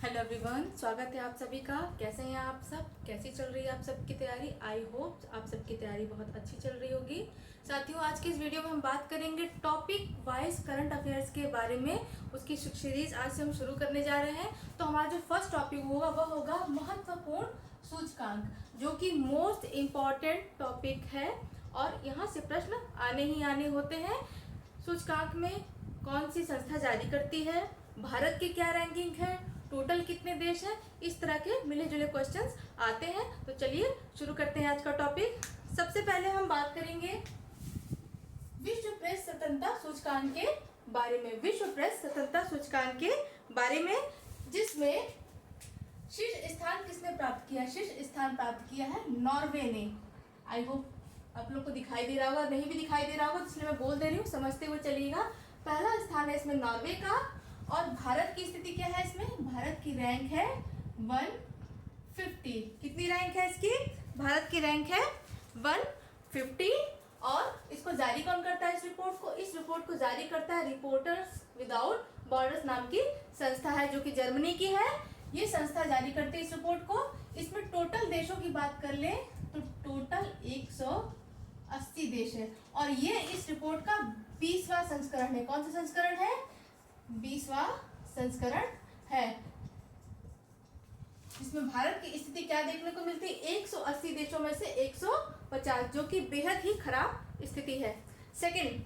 Hello everyone, स्वागत है आप सभी का। कैसे हैं आप सब? कैसी चल रही है आप सबकी तैयारी? आई होप आप सबकी तैयारी बहुत अच्छी चल रही होगी। साथियों, आज की इस वीडियो में हम बात करेंगे टॉपिक वाइज करंट अफेयर्स के बारे में। उसकी सीरीज आज से हम शुरू करने जा रहे हैं। तो हमारा जो फर्स्ट टॉपिक होगा वह होगा महत्वपूर्ण सूचकांक, जो कि मोस्ट इम्पॉर्टेंट टॉपिक है और यहाँ से प्रश्न आने ही आने होते हैं। सूचकांक में कौन सी संस्था जारी करती है, भारत की क्या रैंकिंग है, टोटल कितने देश हैं, इस तरह के मिले जुले क्वेश्चंस आते हैं। तो चलिए शुरू करते हैं आज का टॉपिक। सबसे पहले हम बात करेंगे विश्व प्रेस स्वतंत्रता सूचकांक के बारे में। विश्व प्रेस स्वतंत्रता सूचकांक के बारे में, जिसमें शीर्ष स्थान किसने प्राप्त किया? शीर्ष स्थान प्राप्त किया है नॉर्वे ने। आई होप आप लोग को दिखाई दे रहा होगा, नहीं भी दिखाई दे रहा होगा तो इसलिए मैं बोल दे रही हूँ, समझते हुए चलिएगा। पहला स्थान है इसमें नॉर्वे का। और भारत की स्थिति क्या है इसमें? भारत की रैंक है 150। कितनी रैंक है इसकी? भारत की रैंक है 150। और इसको जारी कौन करता है? इस रिपोर्ट को जारी करता है रिपोर्टर्स विदाउट बॉर्डर्स नाम की संस्था है, जो कि जर्मनी की है। ये संस्था जारी करती है इस रिपोर्ट को। इसमें टोटल देशों की बात कर ले तो टोटल 180 देश है। और ये इस रिपोर्ट का 20वां संस्करण है। कौन सा संस्करण है? 20वां संस्करण है। इसमें भारत की स्थिति क्या देखने को मिलती है? 180 देशों में से 150, जो कि बेहद ही खराब स्थिति है। सेकंड,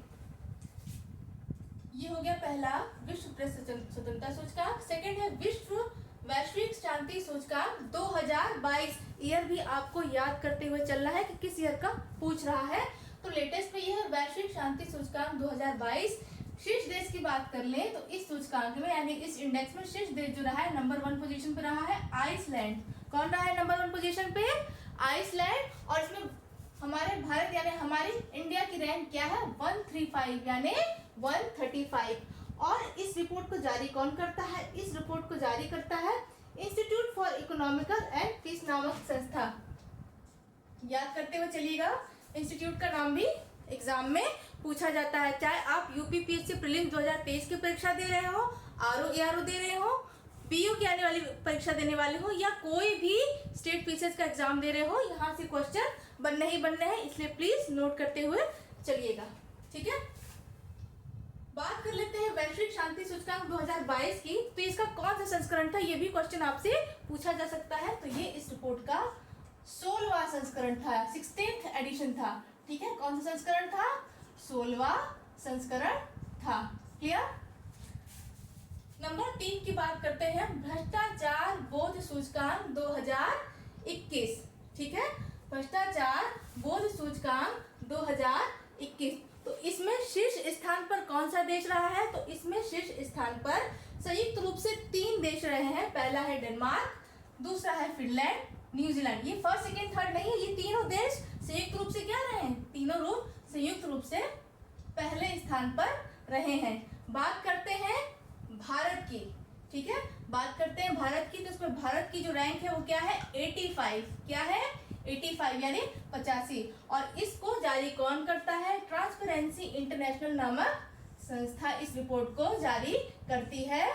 ये हो गया पहला विश्व प्रेस स्वतंत्रता सूचकांक। सेकंड है विश्व वैश्विक शांति सूचकांक 2022। ईयर भी आपको याद करते हुए चलना है कि किस ईयर का पूछ रहा है। तो लेटेस्ट में यह है वैश्विक शांति सूचकांक 2022। शीर्ष देश की बात कर ले तो इस सूचकांक में यानी इस इंडेक्स में शीर्ष देश जो रहा है नंबर 1 पोजीशन पे रहा है आइसलैंड। कौन रहा है नंबर 1 पोजीशन पे? आइसलैंड। और इसमें हमारे भारत यानी हमारी इंडिया की रैंक क्या है? 135 यानी 135। और इस रिपोर्ट को जारी कौन करता है? इस रिपोर्ट को जारी करता है institute for economical and peace नामक संस्था। याद करते हुए चलिएगा, इंस्टीट्यूट का नाम भी एग्जाम में पूछा जाता है। चाहे आप यूपीपीएससी प्रीलिम्स 2023 की परीक्षा दे रहे हो, आरओ एआरओ दे रहे हो, पीयू की आने वाली परीक्षा देने वाले हो, या कोई भी स्टेट पीसीएस का एग्जाम दे रहे हो, यहाँ से क्वेश्चन बनने ही बनने हैं। इसलिए प्लीज नोट करते हुए चलिएगा, ठीक है। बात कर लेते हैं वैश्विक शांति सूचकांक 2022 की। तो इसका कौन सा संस्करण था, ये भी क्वेश्चन आपसे पूछा जा सकता है। तो ये इस रिपोर्ट का 16वां संस्करण था, 16th एडिशन था, ठीक है। कौन सा संस्करण था? 16वां संस्करण था। क्लियर? नंबर 3 की बात करते हैं, भ्रष्टाचार बोध सूचकांक 2021, ठीक है। भ्रष्टाचार बोध सूचकांक 2021। तो इसमें शीर्ष स्थान पर कौन सा देश रहा है? तो इसमें शीर्ष स्थान पर संयुक्त रूप से 3 देश रहे हैं। पहला है डेनमार्क, दूसरा है फिनलैंड, न्यूजीलैंड। ये फर्स्ट सेकेंड थर्ड नहीं है, ये तीनों देश संयुक्त रूप से क्या रहे हैं? तीनों रूप संयुक्त रूप से पहले स्थान पर रहे हैं। बात करते हैं भारत की, ठीक है। बात करते हैं भारत की, तो इसमें भारत की जो रैंक है वो क्या है? 85। क्या है? 85 यानी 85। और इसको जारी कौन करता है? ट्रांसपेरेंसी इंटरनेशनल नामक संस्था इस रिपोर्ट को जारी करती है।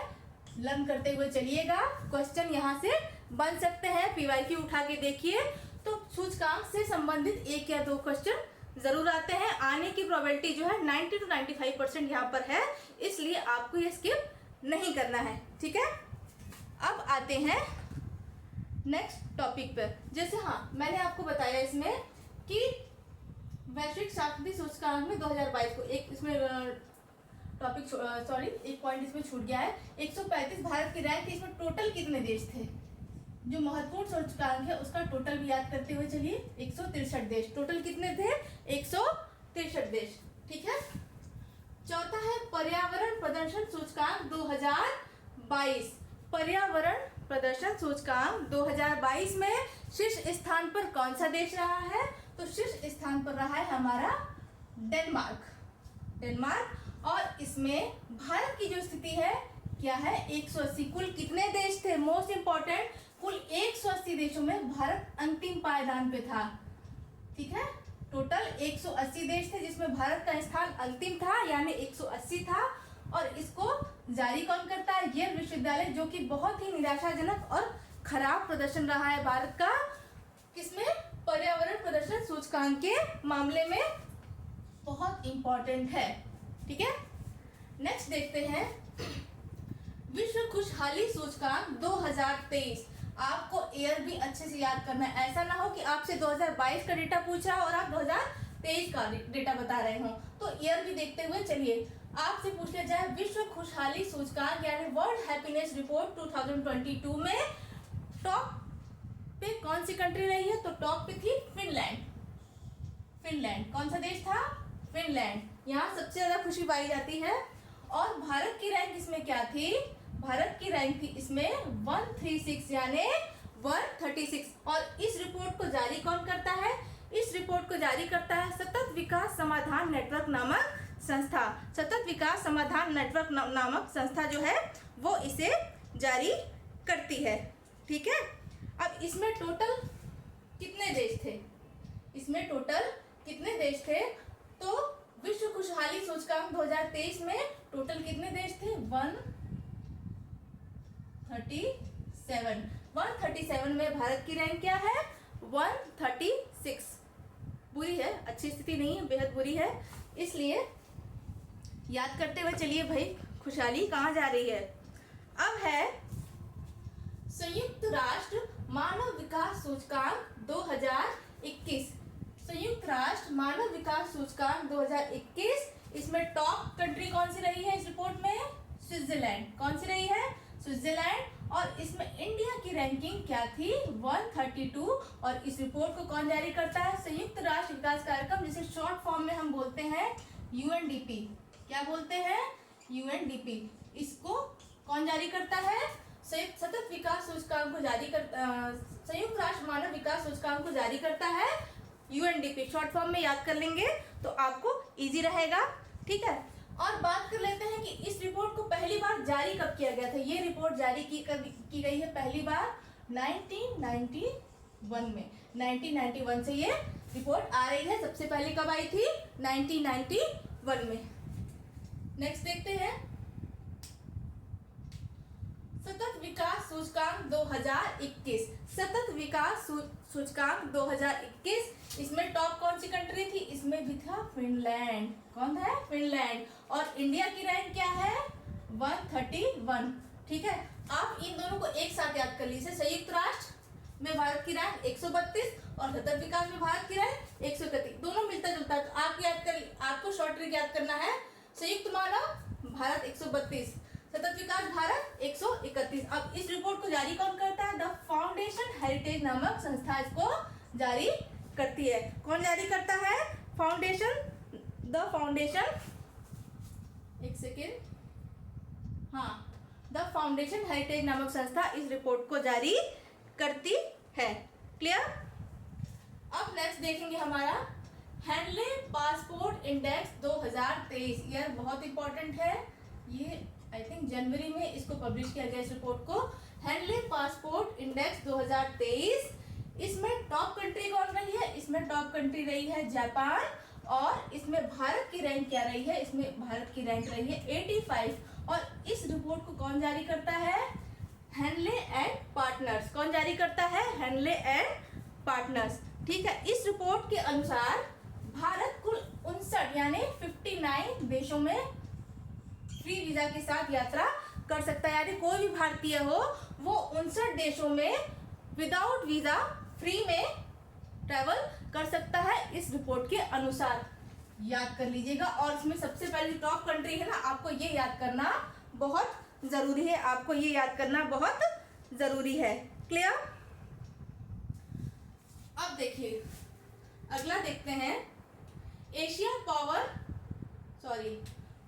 लर्न करते हुए चलिएगा, क्वेश्चन यहाँ से बन सकते हैं। पीवाईक्यू उठा के देखिए तो सूचकांक से संबंधित 1 या 2 क्वेश्चन जरूर आते हैं। आने की प्रोबेबिलिटी जो है 90 to 95% यहाँ पर है, इसलिए आपको ये स्किप नहीं करना है, ठीक है। अब आते हैं नेक्स्ट टॉपिक पर। जैसे मैंने आपको बताया इसमें कि वैश्विक शांति सूचकांक में 2022 को एक इसमें टॉपिक एक पॉइंट इसमें छूट गया है। 135 भारत की रैंक, इसमें टोटल कितने देश थे? जो महत्वपूर्ण सूचकांक है उसका टोटल भी याद करते हुए चलिए, 163 देश। टोटल कितने थे? 163 देश, ठीक है। चौथा है पर्यावरण प्रदर्शन सूचकांक 2022। पर्यावरण प्रदर्शन सूचकांक 2022 में शीर्ष स्थान पर कौन सा देश रहा है? तो शीर्ष स्थान पर रहा है हमारा डेनमार्क। और इसमें भारत की जो स्थिति है क्या है? 180। कुल कितने देश थे? मोस्ट इंपॉर्टेंट, कुल 180 देशों में भारत अंतिम पायदान पे था, ठीक है। टोटल 180 देश थे जिसमें भारत का स्थान अंतिम था यानी 180 था। और इसको जारी कौन करता है? येल विश्वविद्यालय, जो कि बहुत ही निराशाजनक और खराब प्रदर्शन रहा है भारत का किसमें? पर्यावरण प्रदर्शन सूचकांक के मामले में बहुत इंपॉर्टेंट है। ठीक है, नेक्स्ट देखते हैं विश्व खुशहाली सूचकांक 2023। आपको ईयर भी अच्छे से याद करना है, ऐसा ना हो कि आपसे 2022 का डेटा पूछ रहा हो और आप 2023 का डेटा बता रहे हो। तो ईयर भी देखते हुए चलिए आपसे पूछ लिया जाए विश्व खुशहाली सूचकांक यानी वर्ल्ड हैप्पीनेस रिपोर्ट 2022 में टॉप पे कौन सी कंट्री रही है? तो टॉप पे थी फिनलैंड। फिनलैंड कौन सा देश था? फिनलैंड। यहाँ सबसे ज्यादा खुशी पाई जाती है। और भारत की रैंक इसमें क्या थी? भारत की रैंक थी इसमें 136 यानी 136। और इस रिपोर्ट को जारी कौन करता है? इस रिपोर्ट को जारी करता है सतत विकास समाधान नेटवर्क नामक संस्था। सतत विकास समाधान नेटवर्क नामक संस्था जो है वो इसे जारी करती है। ठीक है, अब इसमें टोटल कितने देश थे? इसमें टोटल कितने देश थे? तो विश्व खुशहाली सूचकांक 2023 में टोटल कितने देश थे? 137 में भारत की रैंक क्या है? 136। बुरी है, अच्छी स्थिति नहीं है, बेहद बुरी है। इसलिए याद करते हुए चलिए भाई खुशहाली कहाँ जा रही है। अब है संयुक्त राष्ट्र मानव विकास सूचकांक 2021। संयुक्त राष्ट्र मानव विकास सूचकांक 2021, इसमें टॉप कंट्री कौन सी रही है इस रिपोर्ट में? स्विट्जरलैंड। कौन सी रही है? स्विट्जरलैंड। और इसमें इंडिया की रैंकिंग क्या थी? 132। और इस रिपोर्ट को कौन जारी करता है? संयुक्त राष्ट्र विकास कार्यक्रम, जिसे शॉर्ट फॉर्म में हम बोलते हैं यूएनडीपी। क्या बोलते हैं? यूएनडीपी। इसको कौन जारी करता है? सतत विकास सूचकांक को जारी कर संयुक्त राष्ट्र मानव विकास सूचकांक को जारी करता है यूएनडीपी। शॉर्ट फॉर्म में याद कर लेंगे तो आपको इजी रहेगा। ठीक है, और बात कर लेते हैं कि इस रिपोर्ट को पहली बार जारी कब किया गया था। ये रिपोर्ट जारी की गई है पहली बार 1991 में। 1991 से ये रिपोर्ट आ रही है। सबसे पहले कब आई थी? 1991 में। नेक्स्ट देखते हैं सतत विकास सूचकांक 2021। सतत विकास सूचकांक 2021, इसमें टॉप कौन सी कंट्री थी? इसमें भी था फिनलैंड। कौन है? फिनलैंड। और इंडिया की रैंक क्या है? 131। ठीक है, आप इन दोनों को एक साथ याद कर लीजिए। संयुक्त राष्ट्र में भारत की रैंक 132 और सतत विकास में भारत की रैंक 131। दोनों मिलता जुलता है। तो आपको शॉर्ट ट्रिक याद करना है। संयुक्त मानव भारत 132, सतत विकास भारत 131। अब इस रिपोर्ट को जारी कौन करता है? द फाउंडेशन हेरिटेज नामक संस्था इसको जारी करती है। कौन जारी करता है? द फाउंडेशन, एक सेकेंड, हाँ, द फाउंडेशन हेरिटेज नामक संस्था इस रिपोर्ट को जारी करती है। क्लियर? अब नेक्स्ट देखेंगे हमारा हैंडले पासपोर्ट इंडेक्स 2023। यार बहुत इंपॉर्टेंट है ये। आई थिंक जनवरी में इसको पब्लिश किया गया इस रिपोर्ट को। हैंडले पासपोर्ट इंडेक्स 2023, इसमें टॉप कंट्री कौन रही है? इसमें टॉप कंट्री रही है जापान। और इसमें भारत की रैंक क्या रही है? इसमें भारत की रैंक रही है 85। और इस रिपोर्ट को कौन जारी करता है? Handle and partners. कौन जारी करता है? Handle and partners. ठीक है, इस रिपोर्ट के अनुसार भारत कुल 59 यानी 59 देशों में फ्री वीजा के साथ यात्रा कर सकता है। यानी कोई भी भारतीय हो वो 59 देशों में विदाउट वीजा फ्री में ट्रैवल कर सकता है इस रिपोर्ट के अनुसार। याद कर लीजिएगा। और इसमें सबसे पहले टॉप कंट्री है ना, आपको ये याद करना बहुत जरूरी है। आपको ये याद करना बहुत जरूरी है। क्लियर? अब देखिए अगला देखते हैं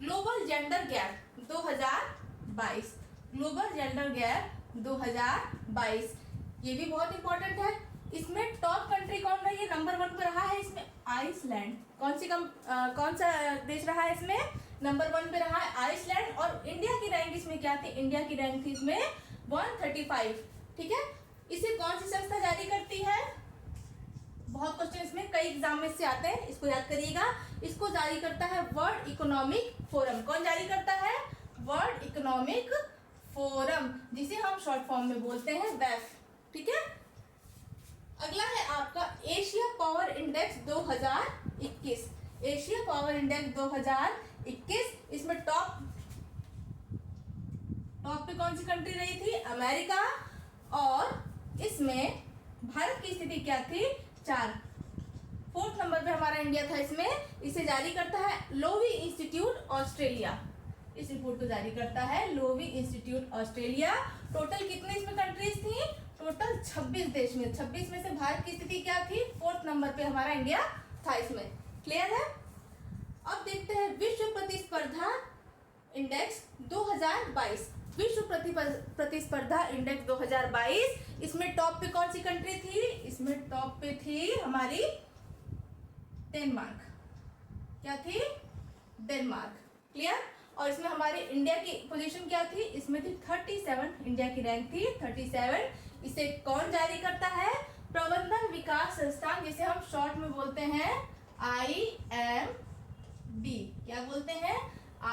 global gender gap 2022। Global gender gap 2022 ये भी बहुत इंपॉर्टेंट है। इसमें टॉप कंट्री कौन रही है? नंबर 1 पे रहा है इसमें आइसलैंड। कौन सा देश रहा है इसमें? नंबर 1 पे रहा है आइसलैंड। और इंडिया की रैंक इसमें क्या थी? इंडिया की रैंक थी इसमें 135। ठीक है, इसे कौन सी संस्था जारी करती है? बहुत क्वेश्चन इसमें कई एग्जाम में से आते हैं, इसको याद करिएगा। इसको जारी करता है वर्ल्ड इकोनॉमिक फोरम। कौन जारी करता है? वर्ल्ड इकोनॉमिक फोरम, जिसे हम शॉर्ट फॉर्म में बोलते हैं वेफ। ठीक है, अगला है आपका Asia power index 2021। Asia power index 2021, इसमें टॉप पे कौन सी कंट्री रही थी? अमेरिका। और इसमें भारत की स्थिति क्या थी? 4। 4th नंबर पे हमारा इंडिया था इसमें। इसे जारी करता है लोवी इंस्टीट्यूट ऑस्ट्रेलिया। इस रिपोर्ट को जारी करता है लोवी इंस्टीट्यूट ऑस्ट्रेलिया। टोटल कितने इसमें कंट्रीज थी? टोटल 26 देश में। 26 में से भारत की स्थिति क्या थी? 4th नंबर पे हमारा इंडिया था इसमें। क्लियर है? अब देखते हैं विश्व प्रतिस्पर्धा इंडेक्स 2022। विश्व प्रतिस्पर्धा इंडेक्स 2022, इसमें टॉप पे कौन सी कंट्री थी? इसमें टॉप पे थी हमारी डेनमार्क। क्या थी? डेनमार्क। क्लियर? और इसमें हमारे इंडिया की पोजीशन क्या थी? इसमें थी 37, इंडिया की रैंक थी 37। इसे कौन जारी करता है? प्रबंधन विकास संस्थान, जिसे हम शॉर्ट में बोलते हैं IMD। क्या बोलते हैं?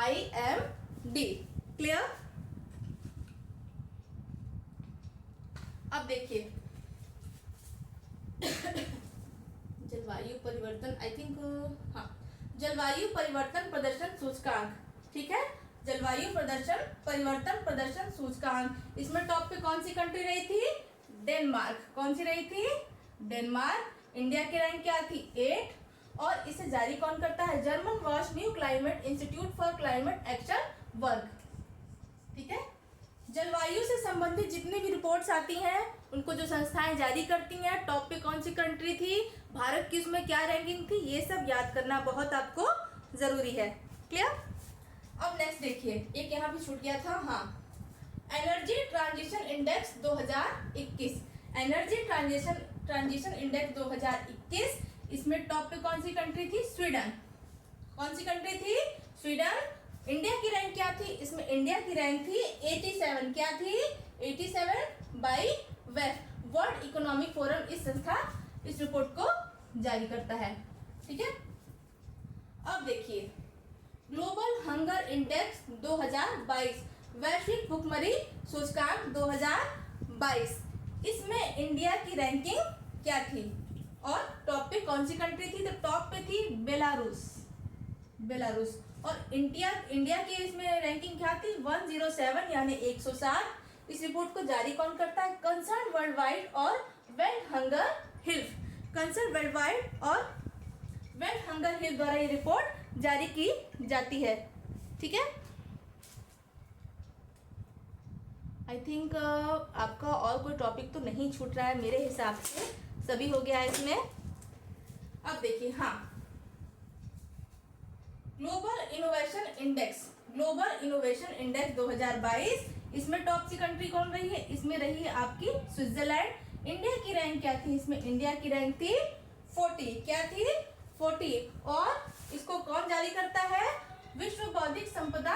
IMD। क्लियर? अब देखिए जलवायु परिवर्तन, आई थिंक हाँ, जलवायु परिवर्तन प्रदर्शन सूचकांक। ठीक है, जलवायु परिवर्तन प्रदर्शन सूचकांक, इसमें टॉप पे कौन सी कंट्री रही थी? डेनमार्क। कौन सी रही थी? डेनमार्क। इंडिया की रैंक क्या थी? 8। और इसे जारी कौन करता है? German wash new climate institute for climate action work. ठीक है, जलवायु से संबंधित जितनी भी रिपोर्ट्स आती हैं उनको जो संस्थाएं जारी करती हैं, टॉप पे कौन सी कंट्री थी, भारत की उसमें क्या रैंकिंग थी, ये सब याद करना बहुत आपको जरूरी है। क्लियर? अब नेक्स्ट देखिए, एक यहाँ पे छूट गया था। हाँ, energy transition index 2021। Energy transition index 2021, इसमें टॉप पे कौन सी कंट्री थी? स्वीडन। कौन सी कंट्री थी? स्वीडन। इंडिया की रैंक क्या थी? इसमें इंडिया की रैंक थी 87। क्या थी? 87 बाई वेफ। वर्ल्ड इकोनॉमिक फोरम इस संस्था इस रिपोर्ट को जारी करता है। ठीक है, अब देखिए ग्लोबल हंगर इंडेक्स 2022, वैश्विक भुखमरी सूचकांक 2022, इसमें इंडिया की रैंकिंग क्या थी और टॉप पे कौन सी कंट्री थी? तो टॉप पे थी बेलारूस। और इंडिया की इसमें रैंकिंग क्या थी? 107, यानी 107। इस रिपोर्ट को जारी कौन करता है? कंसर्न वर्ल्ड वाइड और world hunger हिल्फ। Concern world wide और वर्ल्ड हंगर हिल्फ द्वारा ये रिपोर्ट जारी की जाती है। ठीक है, आई थिंक आपका और कोई टॉपिक तो नहीं छूट रहा है, मेरे हिसाब से सभी हो गया है इसमें। अब देखिए, हाँ, ग्लोबल इनोवेशन इंडेक्स 2022, इसमें टॉप सी कंट्री कौन रही है? इसमें रही है आपकी स्विट्जरलैंड। इंडिया की रैंक क्या थी? इसमें इंडिया की रैंक थी 40। क्या थी? 40। और इसको कौन जारी करता है? विश्व बौद्धिक संपदा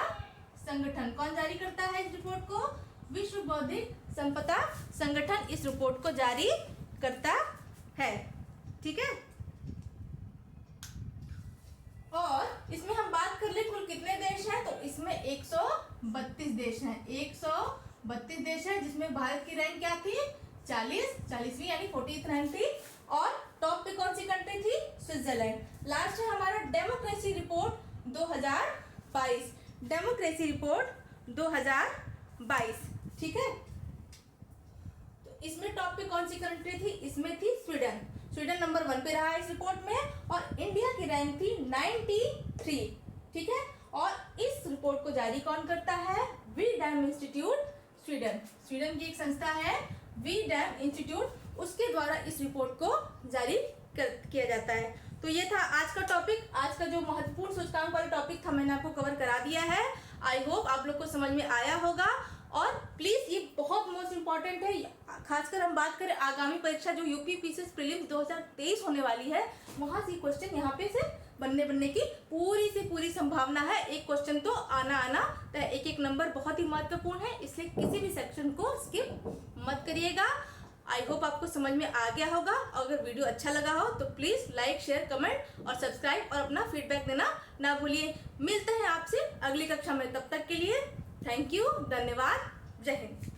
संगठन। कौन जारी करता है इस रिपोर्ट को? विश्व बौद्धिक संपदा संगठन इस रिपोर्ट को जारी करता है। ठीक है, और इसमें हम बात कर ले कुल कितने देश हैं, तो इसमें 132 देश हैं। 132 देश है, जिसमें भारत की रैंक क्या थी? 40वीं, यानी 40th रैंक थी। और टॉप पे कौन सी कंट्री थी? स्विट्जरलैंड। लास्ट है हमारा डेमोक्रेसी रिपोर्ट 2022। Democracy report 2022। ठीक है, तो इसमें टॉप पे कौन सी कंट्री थी? इसमें थी स्वीडन। स्वीडन नंबर 1 पे रहा है इस रिपोर्ट में, और इंडिया की रैंक थी 93। ठीक है, और इस रिपोर्ट को जारी कौन करता है? V Dem institute Sweden. Sweden की एक संस्था है वी डैम इंस्टीट्यूट, उसके द्वारा इस रिपोर्ट को जारी किया जाता है। तो ये था आज का टॉपिक। आज का जो महत्वपूर्ण सूचकांक वाला टॉपिक था मैंने आपको कवर करा दिया है। आई होप आप लोग को समझ में आया होगा। और प्लीज ये बहुत मोस्ट इम्पॉर्टेंट है, खासकर हम बात करें आगामी परीक्षा जो यूपी पीसीएस प्रीलिम्स 2023 होने वाली है, वहां से क्वेश्चन यहाँ पे से बनने की पूरी संभावना है। एक क्वेश्चन तो आना तो एक नंबर बहुत ही महत्वपूर्ण है, इसलिए किसी भी सेक्शन को स्किप मत करिएगा। आई होप आपको समझ में आ गया होगा। अगर वीडियो अच्छा लगा हो तो प्लीज़ लाइक, शेयर, कमेंट और सब्सक्राइब और अपना फीडबैक देना ना भूलिए। मिलते हैं आपसे अगली कक्षा में, तब तक के लिए थैंक यू, धन्यवाद, जय हिंद।